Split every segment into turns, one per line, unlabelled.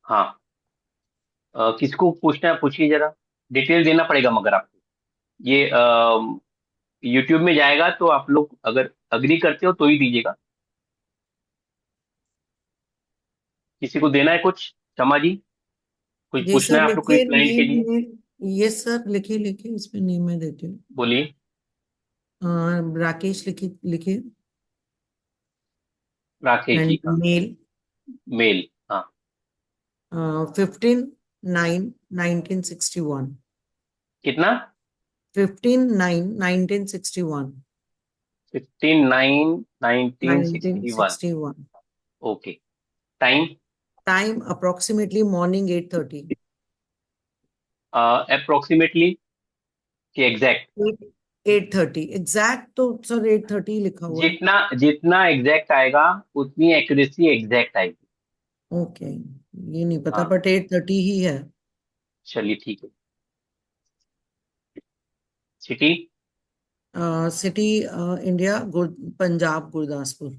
हाँ। किसको पूछना है, पूछिए जरा। डिटेल देना पड़ेगा मगर आपको। ये यूट्यूब में जाएगा तो आप लोग अगर अग्री करते हो तो ही दीजिएगा। किसी को देना है कुछ, शमा जी? कुछ
जी
पूछना
सर
है आप लोग कोई
लिखिए
क्लाइंट के लिए?
नेम। ये सर लिखिए लिखिए, इसमें नेम मैं देती हूँ।
बोलिए।
राकेश लिखिए लिखिए।
राकेश जी
एंड
का।
मेल।
मेल। हाँ।
15/9/1961।
कितना?
15/9/1961।
15/9/1961।
1961।
Okay. Time?
Time approximately morning 8:30।
Approximately कि एग्जैक्ट?
8:30 एग्जैक्ट, तो सर 8:30 लिखा हुआ है।
जितना जितना एग्जैक्ट आएगा उतनी एक्यूरेसी एग्जैक्ट आएगी।
ओके, ये नहीं पता
हाँ।
बट 8:30 ही है।
चलिए ठीक है। City?
City India, Punjab, Gurdaspur.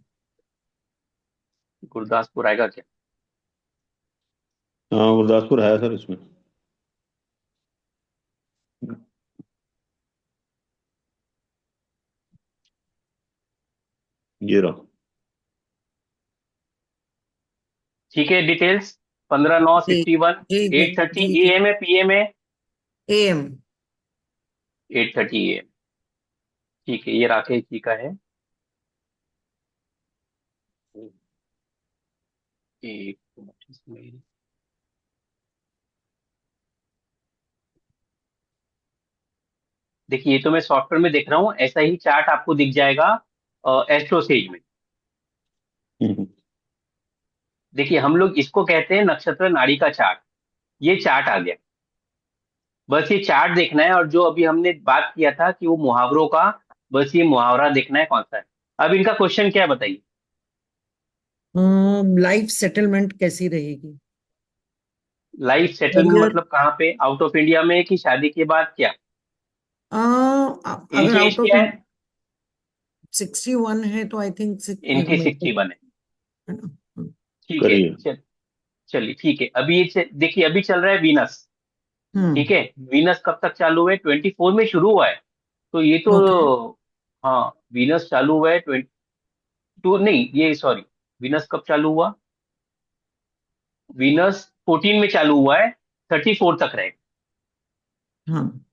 Gurdaspur आएगा क्या?
हाँ, गुरदासपुर है सर इसमें। ये रहा।
ठीक है, डिटेल्स। 15/9
जी
61।
जी जी।
8:30
जी
ए
जी।
एम है, PM है?
AM।
8:30 AM। ठीक है, ये राकेश जी का है। एक मिनट इसमें। देखिए, ये तो मैं सॉफ्टवेयर में देख रहा हूँ, ऐसा ही चार्ट आपको दिख जाएगा एस्ट्रोसेज में।
हम्म,
देखिए, हम लोग इसको कहते हैं नक्षत्र नाड़ी का चार्ट। ये चार्ट आ गया। बस ये चार्ट देखना है, और जो अभी हमने बात किया था कि वो मुहावरों का, बस ये मुहावरा देखना है कौन सा है। अब इनका क्वेश्चन क्या है बताइए।
लाइफ सेटलमेंट कैसी रहेगी?
Life settlement
career.
मतलब कहाँ पे, आउट ऑफ इंडिया में कि शादी के बाद क्या?
अगर
इनकी एज
आउट ऑफ
क्या है?
61 है तो आई थिंक एक
इनकी
मिनट।
61 है।
है ना?
ठीक है।
करिए।
चलिए ठीक है, अभी ये देखिए, अभी चल रहा है वीनस। ठीक
हम्म।
है। वीनस कब तक चालू है? 24 में शुरू हुआ है। तो ये तो,
ओके।
हाँ, वीनस चालू हुआ है 22, नहीं ये सॉरी, वीनस कब चालू हुआ? वीनस 14 में चालू हुआ है, 34 तक रहेगा।
हाँ।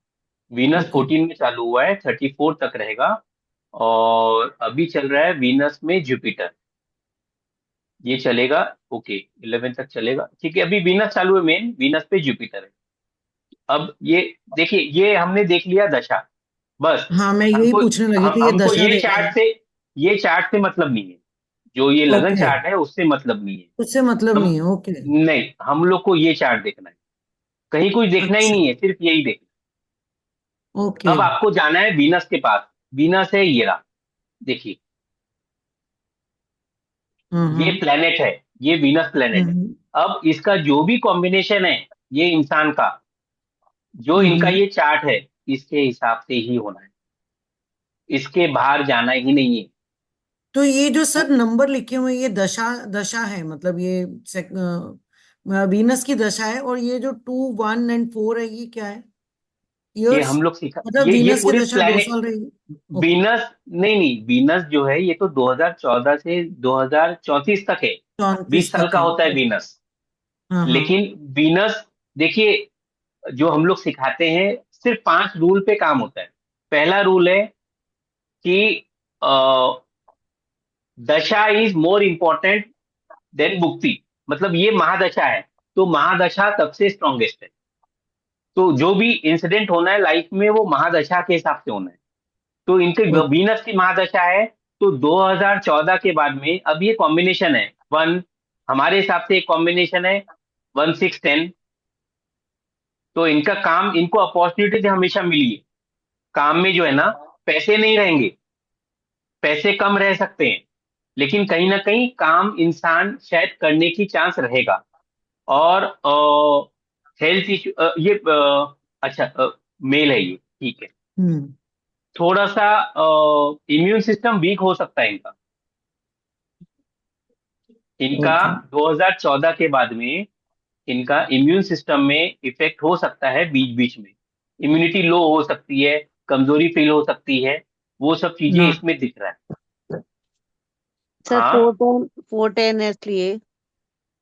Venus
okay.
14 में चालू हुआ है, 34 तक रहेगा। और अभी चल रहा है वीनस में जुपिटर। ये चलेगा। ओके, 11 तक चलेगा। ठीक है, अभी वीनस चालू है, मेन वीनस पे जुपिटर है। अब ये देखिए, ये हमने देख लिया दशा। बस।
हाँ, मैं यही
हमको
पूछने लगी थी, ये
हमको
दशा देख रहे हैं।
ये चार्ट से मतलब नहीं है। जो ये लगन
ओके,
चार्ट है उससे मतलब नहीं है।
उससे मतलब
हम
नहीं है। ओके।
नहीं, हम लोग को ये चार्ट देखना है। कहीं कुछ देखना ही
अच्छा।
नहीं है, सिर्फ यही देखना
ओके।
है। अब आपको जाना है वीनस के पास। वीनस है ये रहा। देखिए, ये
हाँ।
प्लेनेट है। ये वीनस प्लेनेट है।
हम्म
अब इसका जो भी कॉम्बिनेशन है, ये इंसान का, जो इनका
हम्म।
ये चार्ट है, इसके हिसाब से ही होना है। इसके बाहर जाना ही नहीं है।
तो ये जो
तो
सर नंबर लिखे हुए हैं, ये दशा दशा है, मतलब ये वीनस की दशा है, और ये जो 2, 1 एंड 4 है, ये क्या है?
ये
ईयर्स।
हम लोग सीखा,
मतलब
ये
वीनस की
पूरे
दशा दो
प्लेनेट।
साल रहेगी। ओके।
वीनस, नहीं नहीं, वीनस जो है ये तो 2014 से 2034 तक है।
34
20 साल
तक
का
है।
होता है वीनस।
हाँ हाँ।
लेकिन वीनस, देखिए, जो हम लोग सिखाते हैं, सिर्फ 5 रूल पे काम होता है। पहला रूल है कि अ, दशा इज मोर इंपॉर्टेंट देन भुक्ति। मतलब ये महादशा है, तो महादशा सबसे स्ट्रांगेस्ट है। तो जो भी इंसिडेंट होना है लाइफ में, वो महादशा के हिसाब से होना है। तो इनके
ओके।
वीनस की महादशा है। तो 2014 के बाद में अब ये कॉम्बिनेशन है वन, हमारे हिसाब से एक कॉम्बिनेशन है 1610। तो इनका काम, इनको अपॉर्चुनिटी हमेशा मिली है। काम में जो है ना, पैसे नहीं रहेंगे, पैसे कम रह सकते हैं, लेकिन कहीं ना कहीं काम इंसान शायद करने की चांस रहेगा। और हेल्थ इश्यू, ये अच्छा, मेल है ये, ठीक है।
हम्म।
थोड़ा सा इम्यून सिस्टम वीक हो सकता है इनका। इनका
ओके।
2014 के बाद में इनका इम्यून सिस्टम में इफेक्ट हो सकता है बीच बीच में, इम्यूनिटी लो हो सकती है, कमजोरी फील हो सकती है, वो सब चीजें
हाँ।
इसमें दिख रहा है।
सर
हाँ,
410 है इसलिए।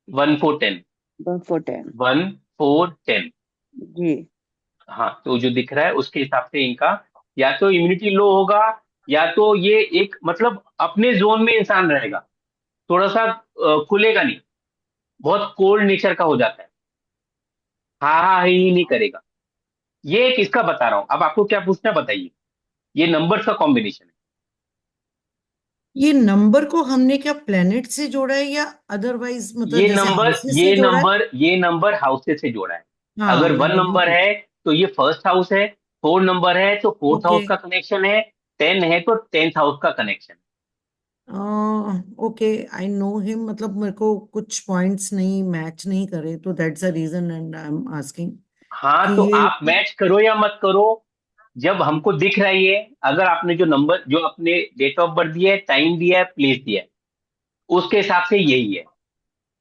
1/4/10,
410।
1/4/10।
जी।
हाँ, तो जो दिख रहा है उसके हिसाब से इनका या तो इम्यूनिटी लो होगा, या तो ये एक मतलब अपने जोन में इंसान रहेगा, थोड़ा सा खुलेगा नहीं, बहुत कोल्ड नेचर का हो जाता है, हाँ हाँ ही नहीं करेगा। ये एक इसका बता रहा हूँ, अब आपको क्या पूछना है बताइए। ये नंबर्स का कॉम्बिनेशन है।
ये नंबर को हमने क्या प्लेनेट से जोड़ा है या अदरवाइज, मतलब
ये
जैसे
नंबर
हाउसेस से
ये
जोड़ा है?
नंबर ये नंबर हाउसेस से जोड़ा है।
हाँ,
अगर वन
मैंने भी
नंबर है
पूछा।
तो ये फर्स्ट हाउस है, 4 नंबर है तो फोर्थ
ओके।
हाउस का कनेक्शन है, 10 है तो 10th हाउस का कनेक्शन है।
ओके, आई नो हिम, मतलब मेरे को कुछ पॉइंट्स नहीं मैच नहीं करे, तो that's a reason and I am asking
हाँ,
कि
तो
ये।
आप मैच करो या मत करो, जब हमको दिख रहा है ये, अगर आपने जो नंबर जो अपने डेट ऑफ बर्थ दिया है, टाइम दिया है, प्लेस दिया है, उसके हिसाब से यही है।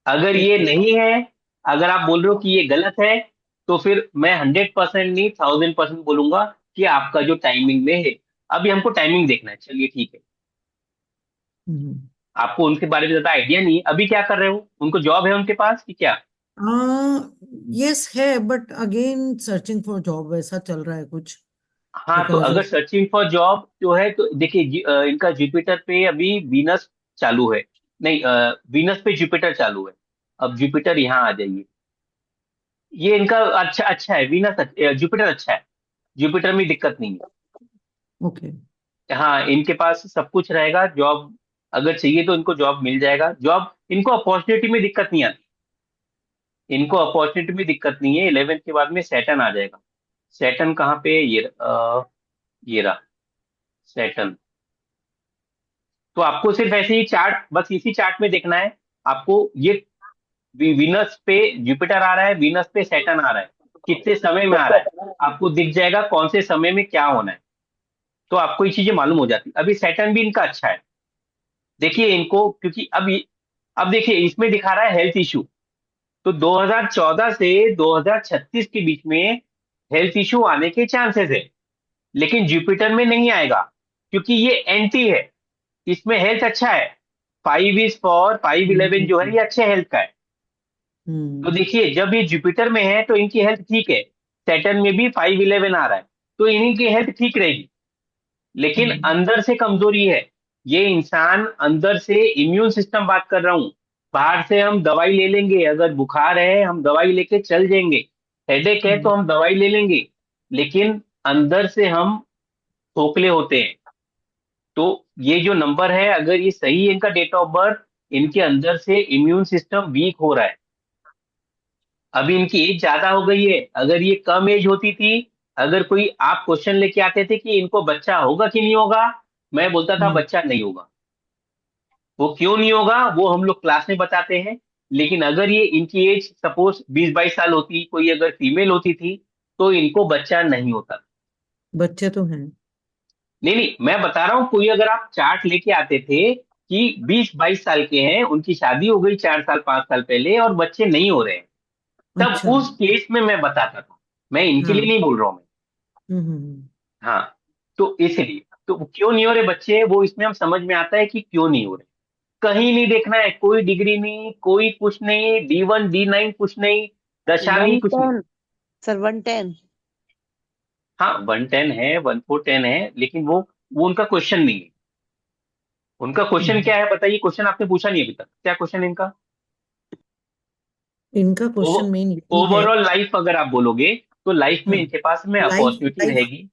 अगर ये
ओके।
नहीं है, अगर आप बोल रहे हो कि ये गलत है, तो फिर मैं 100% नहीं 1000% बोलूंगा कि आपका जो टाइमिंग में है। अभी हमको टाइमिंग देखना है, चलिए ठीक है।
हम्म।
आपको उनके बारे में ज्यादा आइडिया नहीं है, अभी क्या कर रहे हो, उनको जॉब है उनके पास कि क्या?
यस है, but again searching for job वैसा चल रहा है कुछ,
हाँ, तो
बिकॉज
अगर
ऑफ।
सर्चिंग फॉर जॉब जो है तो देखिए इनका जुपिटर पे अभी वीनस चालू है, नहीं, वीनस पे जुपिटर चालू है। अब जुपिटर यहाँ आ जाइए, ये इनका अच्छा अच्छा है, जुपिटर अच्छा है, जुपिटर में दिक्कत नहीं
ओके।
है। हाँ, इनके पास सब कुछ रहेगा, जॉब अगर चाहिए तो इनको जॉब मिल जाएगा, जॉब इनको अपॉर्चुनिटी में दिक्कत नहीं आती, इनको अपॉर्चुनिटी में दिक्कत नहीं है। 11th के बाद में सैटर्न आ जाएगा। सैटर्न कहाँ पे, ये रहा सैटर्न। तो आपको सिर्फ ऐसे ही चार्ट, बस इसी चार्ट में देखना है आपको, ये वीनस पे जुपिटर आ रहा है, वीनस पे सैटर्न आ रहा है, कितने समय में आ रहा है, आपको दिख जाएगा कौन से समय में क्या होना है, तो आपको ये चीजें मालूम हो जाती। अभी सैटर्न भी इनका अच्छा है, देखिए इनको, क्योंकि अब देखिए इसमें दिखा रहा है हेल्थ इशू, तो 2014 से 2036 के बीच में हेल्थ इशू आने के चांसेस है, लेकिन जुपिटर में नहीं आएगा, क्योंकि ये एंटी है, इसमें हेल्थ अच्छा है। 5 is for 511 जो है
हम्म।
ये अच्छे हेल्थ का है। तो
हम्म।
देखिए जब ये जुपिटर में है तो इनकी हेल्थ ठीक है, सैटर्न में भी 511 आ रहा है, तो इन्हीं की हेल्थ ठीक रहेगी। लेकिन
हम्म।
अंदर से कमजोरी है, ये इंसान अंदर से, इम्यून सिस्टम बात कर रहा हूं। बाहर से हम दवाई ले लेंगे, अगर बुखार है हम दवाई लेके चल जाएंगे, हेडेक है तो
हम्म।
हम दवाई ले लेंगे, लेकिन अंदर से हम खोखले होते हैं। तो ये जो नंबर है, अगर ये सही है इनका डेट ऑफ बर्थ, इनके अंदर से इम्यून सिस्टम वीक हो रहा है। अभी इनकी एज ज्यादा हो गई है, अगर ये कम एज होती थी, अगर कोई आप क्वेश्चन लेके आते थे कि इनको बच्चा होगा कि नहीं होगा, मैं बोलता था
हम्म।
बच्चा नहीं होगा। वो क्यों नहीं होगा वो हम लोग क्लास में बताते हैं, लेकिन अगर ये इनकी एज सपोज 20-22 साल होती, कोई अगर फीमेल होती थी, तो इनको बच्चा नहीं होता।
बच्चे तो हैं।
नहीं नहीं, मैं बता रहा हूँ, कोई अगर आप चार्ट लेके आते थे कि 20-22 साल के हैं, उनकी शादी हो गई 4 साल 5 साल पहले और बच्चे नहीं हो रहे हैं, तब
अच्छा।
उस केस में मैं बताता था, मैं इनके लिए
हाँ।
नहीं बोल रहा हूँ मैं।
हम्म।
हाँ, तो इसलिए तो क्यों नहीं हो रहे बच्चे, वो इसमें हम समझ में आता है कि क्यों नहीं हो रहे। कहीं नहीं देखना है, कोई डिग्री नहीं, कोई कुछ नहीं, D1 D9 कुछ नहीं, दशा नहीं,
वन
कुछ नहीं।
Ten sir, 110।
हाँ, 110 है, 1410 है, लेकिन वो उनका क्वेश्चन नहीं है। उनका क्वेश्चन
हम्म।
क्या है बताइए, क्वेश्चन आपने पूछा नहीं अभी तक, क्या क्वेश्चन है इनका?
इनका क्वेश्चन मेन यही है।
ओवरऑल लाइफ अगर आप बोलोगे, तो लाइफ में
हाँ।
इनके पास में
लाइफ
अपॉर्चुनिटी
लाइफ
रहेगी।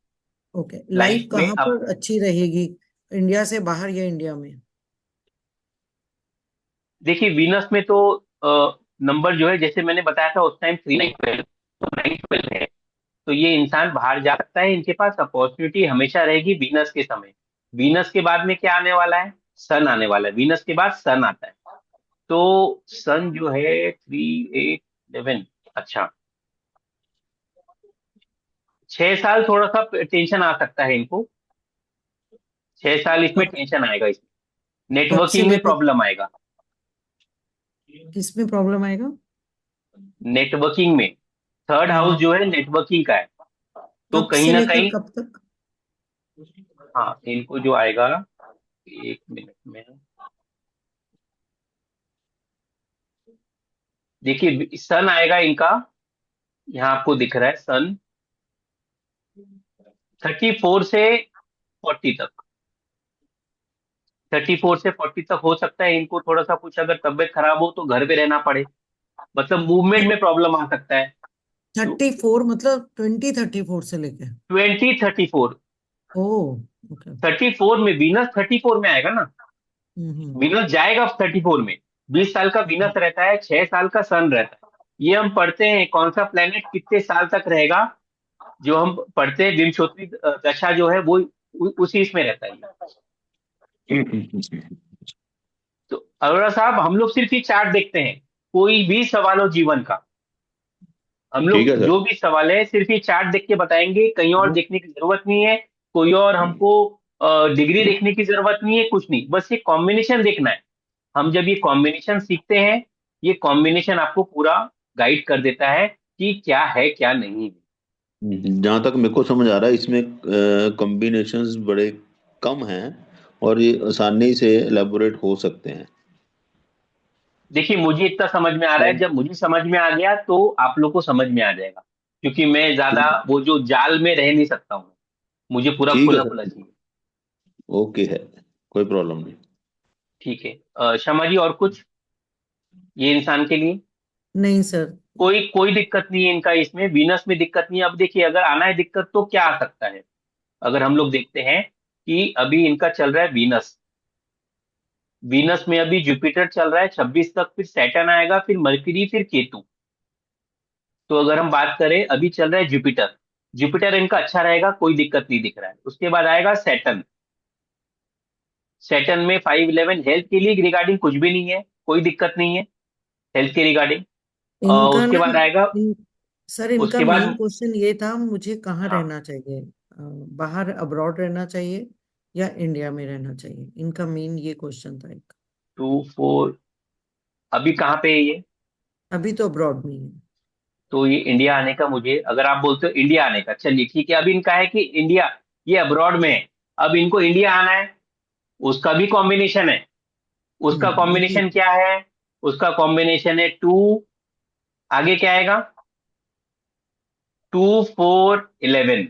ओके, लाइफ
लाइफ में
कहाँ
अब
पर अच्छी रहेगी? इंडिया से बाहर या इंडिया में?
देखिए वीनस में तो नंबर जो है, जैसे मैंने बताया था उस टाइम 3 9 12, तो 9 12 है, तो ये इंसान बाहर जा सकता है, इनके पास अपॉर्चुनिटी हमेशा रहेगी वीनस के समय। वीनस के बाद में क्या आने वाला है, सन आने वाला है, वीनस के बाद सन आता है। तो सन जो है 3 8 11, अच्छा, 6 साल थोड़ा सा टेंशन आ सकता है इनको, 6 साल इसमें
कब
टेंशन आएगा, इसमें
कब से
नेटवर्किंग में
लेकर
प्रॉब्लम आएगा।
किस में प्रॉब्लम आएगा?
नेटवर्किंग में थर्ड हाउस
हाँ,
जो है नेटवर्किंग का है, तो
कब
कहीं
से
ना
लेकर
कहीं।
कब तक?
हाँ, इनको जो आएगा, एक मिनट में, देखिए सन आएगा इनका, यहाँ आपको दिख रहा है सन 34 से 40 तक। 34 से 40 तक हो सकता है इनको थोड़ा सा कुछ अगर तबीयत खराब हो तो घर पे रहना पड़े, मतलब मूवमेंट में प्रॉब्लम आ सकता है।
34 मतलब 2034 से लेके?
2034,
ओ, ओके।
34 में वीनस 34 में आएगा ना,
हम्म।
वीनस जाएगा 34 में। 20 साल का वीनस रहता है, 6 साल का सन रहता है। ये हम पढ़ते हैं कौन सा प्लेनेट कितने साल तक रहेगा, जो हम पढ़ते हैं विंशोत्तरी दशा जो है वो उसी इसमें रहता है ये। तो अरोड़ा साहब, हम लोग सिर्फ ये चार्ट देखते हैं, कोई भी सवाल हो जीवन का, हम
ठीक
लोग
है सर।
जो भी सवाल है सिर्फ ये चार्ट देख के बताएंगे, कहीं और देखने की जरूरत नहीं है। कोई और हमको डिग्री देखने की जरूरत नहीं है, कुछ नहीं, बस ये कॉम्बिनेशन देखना है। हम जब ये कॉम्बिनेशन सीखते हैं, ये कॉम्बिनेशन आपको पूरा गाइड कर देता है कि क्या है क्या नहीं है।
जहाँ तक मेरे को समझ आ रहा है इसमें कॉम्बिनेशंस बड़े कम हैं और ये आसानी से एलेबोरेट हो सकते हैं।
देखिए मुझे इतना समझ में आ रहा है,
और
जब मुझे समझ में आ गया तो आप लोग को समझ में आ जाएगा, क्योंकि मैं ज्यादा
ठीक
वो जो जाल में रह नहीं सकता हूँ, मुझे पूरा
ठीक है
खुला खुला
सर।
चाहिए।
ओके है, कोई प्रॉब्लम नहीं।
ठीक है, शर्मा जी और कुछ ये इंसान के लिए?
नहीं सर।
कोई कोई दिक्कत नहीं है इनका, इसमें वीनस में दिक्कत नहीं है। अब देखिए अगर आना है दिक्कत तो क्या आ सकता है, अगर हम लोग देखते हैं कि अभी इनका चल रहा है वीनस, वीनस में अभी जुपिटर चल रहा है 26 तक, फिर सैटर्न आएगा, फिर मरकरी, फिर केतु। तो अगर हम बात करें अभी चल रहा है जुपिटर, जुपिटर इनका अच्छा रहेगा, कोई दिक्कत नहीं दिख रहा है। उसके बाद आएगा सैटर्न, सैटर्न में 511 हेल्थ के लिए रिगार्डिंग कुछ भी नहीं है, कोई दिक्कत नहीं है हेल्थ के रिगार्डिंग।
इनका
उसके
ना,
बाद आएगा,
इन, सर इनका
उसके
मेन
बाद,
क्वेश्चन ये था मुझे कहाँ
हाँ,
रहना चाहिए, बाहर अब्रॉड रहना चाहिए या इंडिया में रहना चाहिए, इनका मेन ये क्वेश्चन था एक।
2 4, अभी कहाँ पे है ये?
अभी तो अब्रॉड में ही है।
तो ये इंडिया आने का, मुझे अगर आप बोलते हो इंडिया आने का, चलिए ठीक है, अभी इनका है कि इंडिया, ये अब्रॉड में है, अब इनको इंडिया आना है, उसका भी कॉम्बिनेशन है। उसका
ये
कॉम्बिनेशन
ठीक है।
क्या है? उसका कॉम्बिनेशन है 2, आगे क्या आएगा, 2 4 11,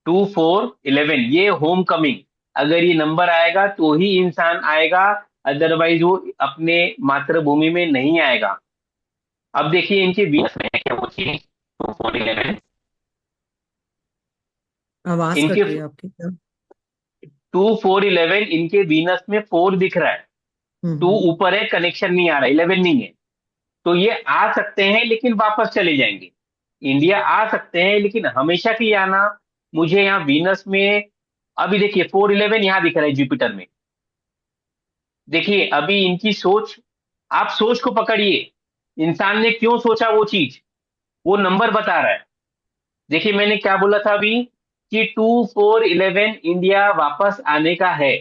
2 4 11, ये होम कमिंग। अगर ये नंबर आएगा तो ही इंसान आएगा, अदरवाइज वो अपने मातृभूमि में नहीं आएगा। अब देखिए इनके वीएस में है क्या वो चीज, 2 4 11,
आवाज
इनके
कट रही है आपकी क्या?
2 4 11 इनके वीनस में 4 दिख रहा है, 2
हम्म।
ऊपर है, कनेक्शन नहीं आ रहा, 11 नहीं है। तो ये आ सकते हैं लेकिन वापस चले जाएंगे। इंडिया आ सकते हैं लेकिन हमेशा के लिए आना, मुझे यहाँ वीनस में, अभी देखिए 4 11 यहाँ दिख रहा है जुपिटर में। देखिए अभी इनकी सोच, आप सोच को पकड़िए, इंसान ने क्यों सोचा वो चीज, वो नंबर बता रहा है। देखिए मैंने क्या बोला था अभी, कि 2 4 11 इंडिया वापस आने का है।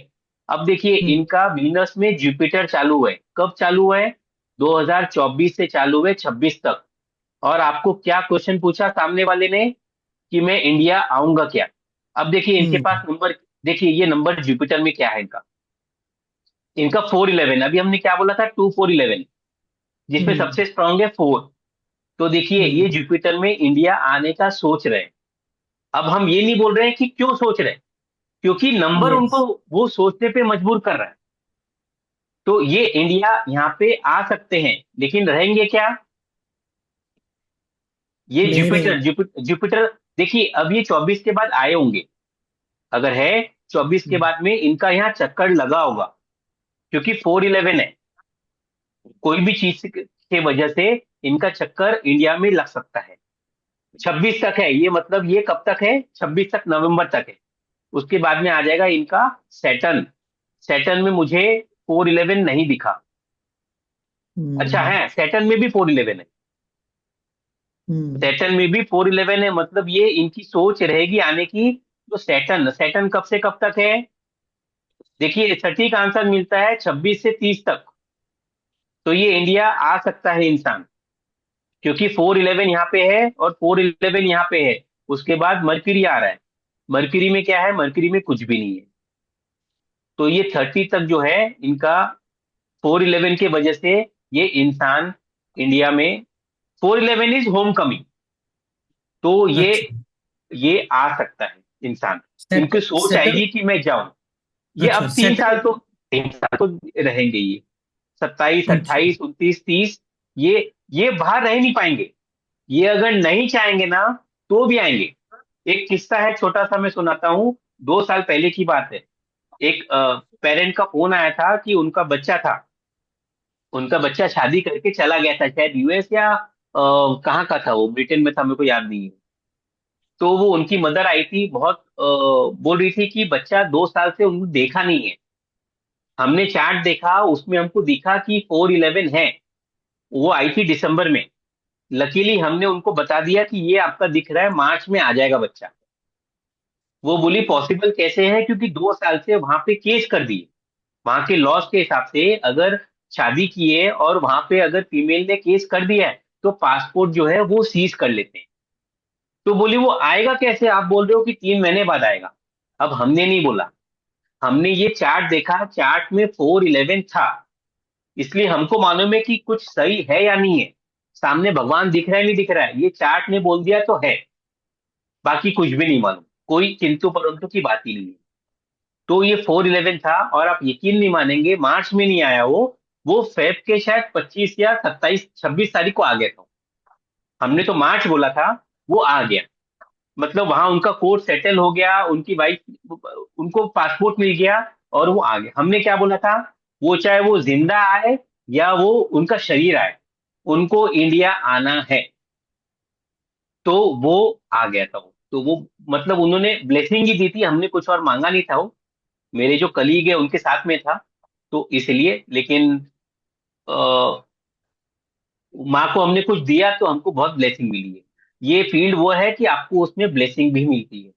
अब देखिए
हम्म।
इनका वीनस में जुपिटर चालू है, कब चालू है, 2024 से चालू है 26 तक। और आपको क्या क्वेश्चन पूछा सामने वाले ने, कि मैं इंडिया आऊंगा क्या? अब देखिए इनके पास
हम्म।
नंबर, देखिए ये नंबर जुपिटर में क्या है इनका, इनका 4 11, अभी हमने क्या बोला था, 2 4 11, जिसमें
हम्म।
सबसे स्ट्रांग है 4। तो देखिए ये
हम्म।
जुपिटर में इंडिया आने का सोच रहे हैं। अब हम ये नहीं बोल रहे हैं कि क्यों सोच रहे हैं, क्योंकि नंबर
यस।
उनको वो सोचने पे मजबूर कर रहा है। तो ये इंडिया यहाँ पे आ सकते हैं, लेकिन रहेंगे क्या? ये
नहीं
जुपिटर
रहेंगे।
जुपिटर जुपिटर, देखिए अब ये 24 के बाद आए होंगे, अगर है 24 के
हम्म।
बाद में इनका यहाँ चक्कर लगा होगा, क्योंकि 4 11 है, कोई भी चीज के वजह से इनका चक्कर इंडिया में लग सकता है। 26 तक है ये, मतलब ये कब तक है, 26 तक, नवंबर तक है। उसके बाद में आ जाएगा इनका सैटर्न, सैटर्न में मुझे 4 11 नहीं दिखा। अच्छा
हम्म।
है, सैटर्न में भी 4 11 है,
हम्म।
सैटर्न में भी 4 11 है, मतलब ये इनकी सोच रहेगी आने की। तो सैटर्न सैटर्न कब से कब तक है, देखिए सटीक आंसर मिलता है 26 से 30 तक। तो ये इंडिया आ सकता है इंसान, क्योंकि 411 यहाँ पे है और 411 यहाँ पे है। उसके बाद मरकरी आ रहा है। मरकरी में क्या है? मरकरी में कुछ भी नहीं है। तो ये 30 तक जो है इनका 411 के वजह से ये इंसान इंडिया में, 411 इज होम कमिंग। तो
अच्छा,
ये आ सकता है इंसान। इनकी सोच
सेटल।
आएगी कि मैं जाऊं। ये
अच्छा,
अब
सेटल।
3 साल तो रहेंगे ये। 27,
अच्छा।
28, 29, 30। ये बाहर रह नहीं पाएंगे। ये अगर नहीं चाहेंगे ना तो भी आएंगे। एक किस्सा है छोटा सा, मैं सुनाता हूँ। 2 साल पहले की बात है। एक पेरेंट का फोन आया था कि उनका बच्चा था। उनका बच्चा शादी करके चला गया था, शायद यूएस या कहाँ का था, वो ब्रिटेन में था, मेरे को याद नहीं है। तो वो उनकी मदर आई थी, बहुत बोल रही थी कि बच्चा 2 साल से उन्होंने देखा नहीं है। हमने चार्ट देखा, उसमें हमको दिखा कि 411 है। वो आई थी दिसंबर में। लकीली हमने उनको बता दिया कि ये आपका दिख रहा है, मार्च में आ जाएगा बच्चा। वो बोली पॉसिबल कैसे है, क्योंकि 2 साल से वहां पे केस कर दिए। वहां के लॉज के हिसाब से अगर शादी की है और वहां पे अगर फीमेल ने केस कर दिया है तो पासपोर्ट जो है वो सीज कर लेते हैं। तो बोली वो आएगा कैसे? आप बोल रहे हो कि 3 महीने बाद आएगा। अब हमने नहीं बोला, हमने ये चार्ट देखा, चार्ट में 411 था। इसलिए हमको मालूम है कि कुछ सही है या नहीं है। सामने भगवान दिख रहा है नहीं दिख रहा है, ये चार्ट ने बोल दिया तो है। बाकी कुछ भी नहीं मालूम, कोई किंतु परंतु की बात ही नहीं है। तो ये 411 था, और आप यकीन नहीं मानेंगे, मार्च में नहीं आया वो फेब के शायद 25 या 27, 26 तारीख को आ गया था। हमने तो मार्च बोला था, वो आ गया। मतलब वहां उनका कोर्ट सेटल हो गया, उनकी वाइफ, उनको पासपोर्ट मिल गया और वो आ गए। हमने क्या बोला था? वो चाहे वो जिंदा आए या वो उनका शरीर आए, उनको इंडिया आना है। तो वो आ गया था। वो तो वो मतलब उन्होंने ब्लेसिंग ही दी थी, हमने कुछ और मांगा नहीं था। वो मेरे जो कलीग है उनके साथ में था, तो इसलिए। लेकिन आ, माँ को हमने कुछ दिया तो हमको बहुत ब्लेसिंग मिली है। ये फील्ड वो है कि आपको उसमें ब्लेसिंग भी मिलती है।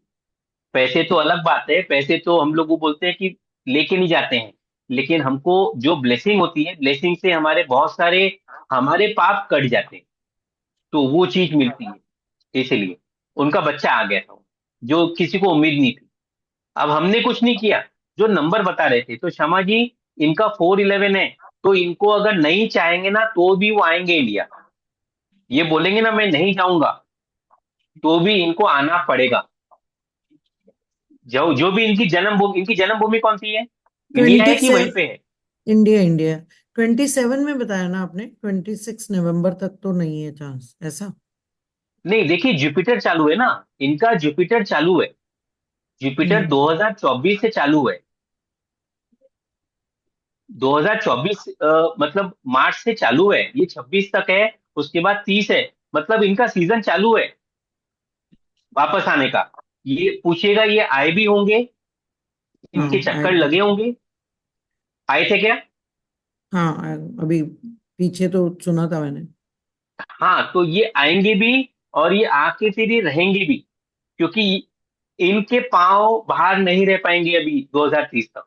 पैसे तो अलग बात है, पैसे तो हम लोग को बोलते हैं कि लेके नहीं जाते हैं। लेकिन हमको जो ब्लेसिंग होती है, ब्लेसिंग से हमारे बहुत सारे हमारे पाप कट जाते हैं। तो वो चीज मिलती है। इसलिए उनका बच्चा आ गया था, जो किसी को उम्मीद नहीं थी। अब हमने कुछ नहीं किया, जो नंबर बता रहे थे। तो शर्मा जी, इनका 411 है। तो इनको अगर नहीं चाहेंगे ना तो भी वो आएंगे इंडिया। ये बोलेंगे ना मैं नहीं जाऊंगा, तो भी इनको आना पड़ेगा। जो जो भी इनकी जन्मभूमि कौन सी है? इंडिया है
ट्वेंटी
कि
से
वहीं पे है?
India, India. 27 में बताया ना आपने, 26 नवंबर तक तो नहीं है चांस ऐसा।
नहीं, देखिए जुपिटर चालू है ना। इनका जुपिटर चालू है। जुपिटर
हम्म।
2024 से चालू है। 2024 मतलब मार्च से चालू है, ये 26 तक है। उसके बाद 30 है। मतलब इनका सीजन चालू है वापस आने का। ये पूछेगा, ये आए भी होंगे, इनके
हाँ,
चक्कर लगे होंगे। आए थे क्या?
हाँ, अभी पीछे तो सुना था मैंने।
हाँ, तो ये आएंगे भी और ये आके फिर ये रहेंगे भी, क्योंकि इनके पांव बाहर नहीं रह पाएंगे अभी 2030 तक।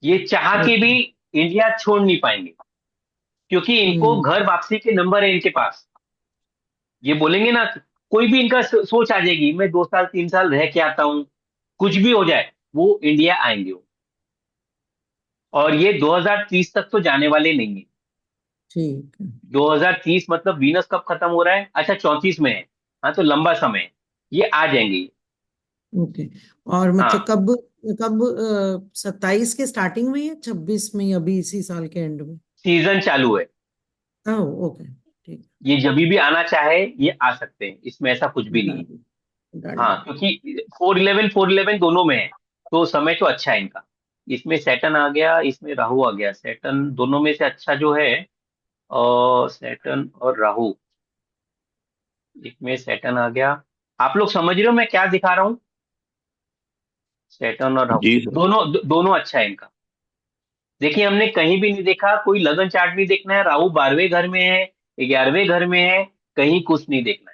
ये चाह के भी
ओके।
इंडिया छोड़ नहीं पाएंगे, क्योंकि इनको
हम्म।
घर वापसी के नंबर है इनके पास। ये बोलेंगे ना, कोई भी इनका सोच आ जाएगी, मैं 2 साल 3 साल रह के आता हूँ, कुछ भी हो जाए, वो इंडिया आएंगे वो। और ये 2030 तक तो जाने वाले नहीं है।
ठीक है।
2030 मतलब वीनस कब खत्म हो रहा है? अच्छा, 34 में है। हाँ, तो लंबा समय है। ये आ जाएंगे।
ओके। और मतलब
हाँ,
कब, कब 27 के स्टार्टिंग में या 26 में, या अभी इसी साल के एंड में?
सीजन चालू है।
ओह, ओके। ठीक।
ये जब भी आना चाहे ये आ सकते हैं, इसमें ऐसा कुछ भी नहीं
डाल
है।
दी, डाल
हाँ,
दी।
क्योंकि 411 दोनों में है। तो समय तो अच्छा है इनका। इसमें सैटर्न आ गया, इसमें राहु आ गया। सैटर्न दोनों में से अच्छा जो है, और सैटर्न और राहु, इसमें सैटर्न आ गया। आप लोग समझ रहे हो मैं क्या दिखा रहा हूँ? सैटर्न और राहु
जी सर।
दोनों अच्छा है इनका। देखिए, हमने कहीं भी नहीं देखा, कोई लगन चार्ट नहीं देखना है, राहु 12वें घर में है, 11वें घर में है, कहीं कुछ नहीं देखना है।